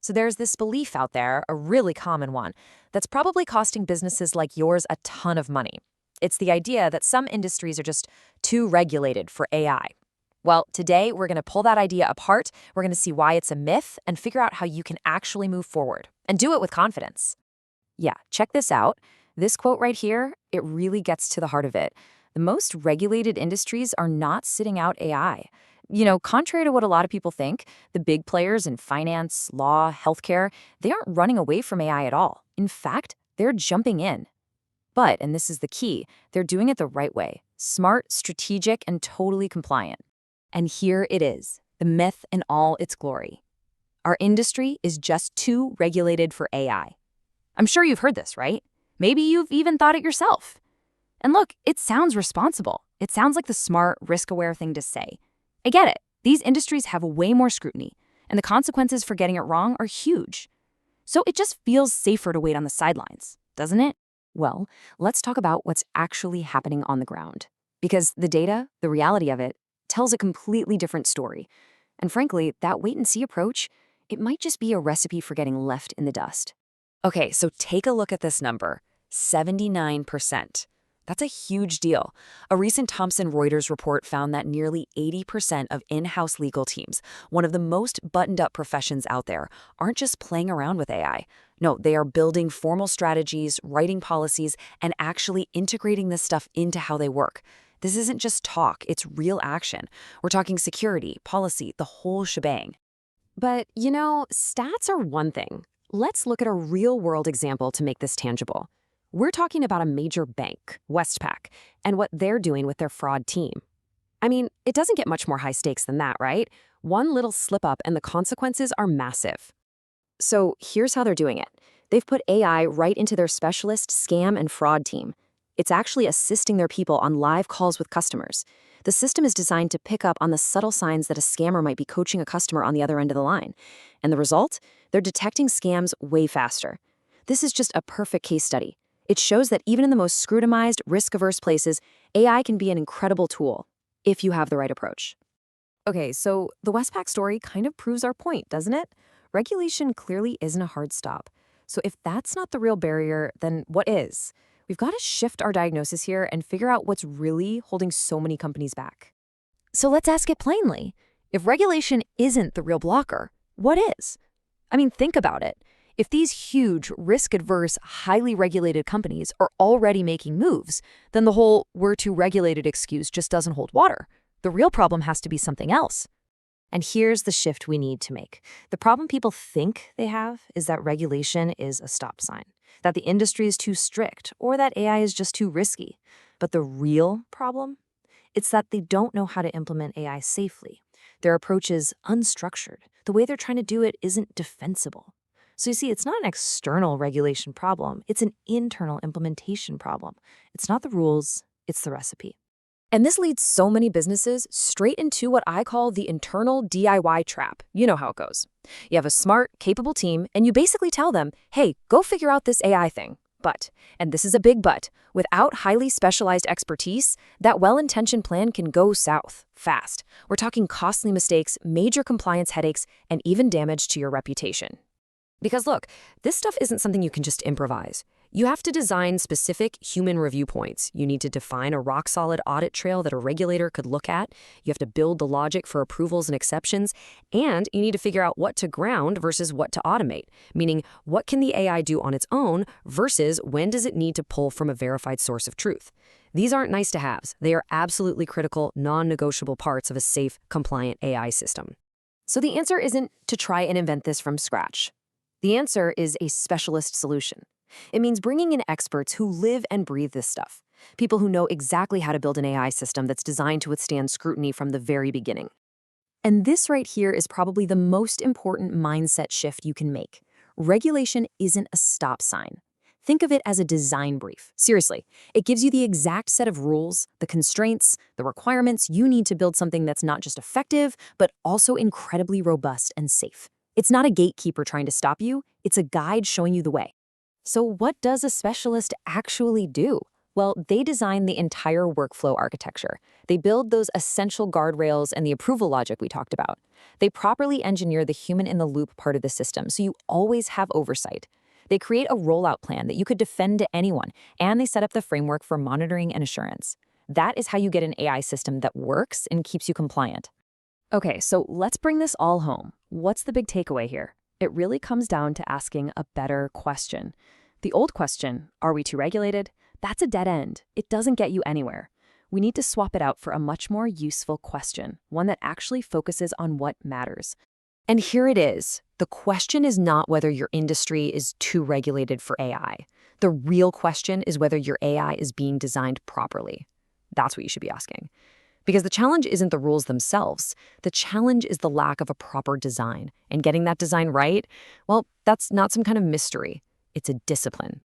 So there's this belief out there, a really common one, that's probably costing businesses like yours a ton of money. It's the idea that some industries are just too regulated for AI. Well, today we're going to pull that idea apart. We're going to see why it's a myth and figure out how you can actually move forward and do it with confidence. Yeah, check this out. This quote right here, it really gets to the heart of it. The most regulated industries are not sitting out AI. Contrary to what a lot of people think, the big players in finance, law, healthcare, they aren't running away from AI at all. In fact, they're jumping in. But, and this is the key, they're doing it the right way. Smart, strategic, and totally compliant. And here it is, the myth in all its glory. Our industry is just too regulated for AI. I'm sure you've heard this, right? Maybe you've even thought it yourself. And look, it sounds responsible. It sounds like the smart, risk-aware thing to say. I get it. These industries have way more scrutiny, and the consequences for getting it wrong are huge. So it just feels safer to wait on the sidelines, doesn't it? Well, let's talk about what's actually happening on the ground. Because the data, the reality of it, tells a completely different story. And frankly, that wait-and-see approach, it might just be a recipe for getting left in the dust. Okay, so take a look at this number, 79%. That's a huge deal. A recent Thomson Reuters report found that nearly 80% of in-house legal teams, one of the most buttoned-up professions out there, aren't just playing around with AI. No, they are building formal strategies, writing policies, and actually integrating this stuff into how they work. This isn't just talk, it's real action. We're talking security, policy, the whole shebang. But, stats are one thing. Let's look at a real-world example to make this tangible. We're talking about a major bank, Westpac, and what they're doing with their fraud team. I mean, it doesn't get much more high stakes than that, right? One little slip-up and the consequences are massive. So here's how they're doing it. They've put AI right into their specialist scam and fraud team. It's actually assisting their people on live calls with customers. The system is designed to pick up on the subtle signs that a scammer might be coaching a customer on the other end of the line. And the result? They're detecting scams way faster. This is just a perfect case study. It shows that even in the most scrutinized, risk-averse places, AI can be an incredible tool, if you have the right approach. Okay, so the Westpac story kind of proves our point, doesn't it? Regulation clearly isn't a hard stop. So if that's not the real barrier, then what is? We've got to shift our diagnosis here and figure out what's really holding so many companies back. So let's ask it plainly. If regulation isn't the real blocker, what is? I mean, think about it. If these huge, risk-adverse, highly regulated companies are already making moves, then the whole "we're too regulated" excuse just doesn't hold water. The real problem has to be something else. And here's the shift we need to make. The problem people think they have is that regulation is a stop sign, that the industry is too strict, or that AI is just too risky. But the real problem? It's that they don't know how to implement AI safely. Their approach is unstructured. The way they're trying to do it isn't defensible. So you see, it's not an external regulation problem. It's an internal implementation problem. It's not the rules, it's the recipe. And this leads so many businesses straight into what I call the internal DIY trap. You know how it goes. You have a smart, capable team, and you basically tell them, hey, go figure out this AI thing. But, and this is a big but, without highly specialized expertise, that well-intentioned plan can go south fast. We're talking costly mistakes, major compliance headaches, and even damage to your reputation. Because look, this stuff isn't something you can just improvise. You have to design specific human review points. You need to define a rock-solid audit trail that a regulator could look at. You have to build the logic for approvals and exceptions. And you need to figure out what to ground versus what to automate, meaning what can the AI do on its own versus when does it need to pull from a verified source of truth. These aren't nice-to-haves. They are absolutely critical, non-negotiable parts of a safe, compliant AI system. So the answer isn't to try and invent this from scratch. The answer is a specialist solution. It means bringing in experts who live and breathe this stuff, people who know exactly how to build an AI system that's designed to withstand scrutiny from the very beginning. And this right here is probably the most important mindset shift you can make. Regulation isn't a stop sign. Think of it as a design brief. Seriously, it gives you the exact set of rules, the constraints, the requirements you need to build something that's not just effective, but also incredibly robust and safe. It's not a gatekeeper trying to stop you, it's a guide showing you the way. So what does a specialist actually do? Well, they design the entire workflow architecture. They build those essential guardrails and the approval logic we talked about. They properly engineer the human-in-the-loop part of the system so you always have oversight. They create a rollout plan that you could defend to anyone, and they set up the framework for monitoring and assurance. That is how you get an AI system that works and keeps you compliant. Okay, so let's bring this all home. What's the big takeaway here? It really comes down to asking a better question. The old question, are we too regulated? That's a dead end. It doesn't get you anywhere. We need to swap it out for a much more useful question, one that actually focuses on what matters. And here it is. The question is not whether your industry is too regulated for AI. The real question is whether your AI is being designed properly. That's what you should be asking. Because the challenge isn't the rules themselves. The challenge is the lack of a proper design. And getting that design right, well, that's not some kind of mystery. It's a discipline.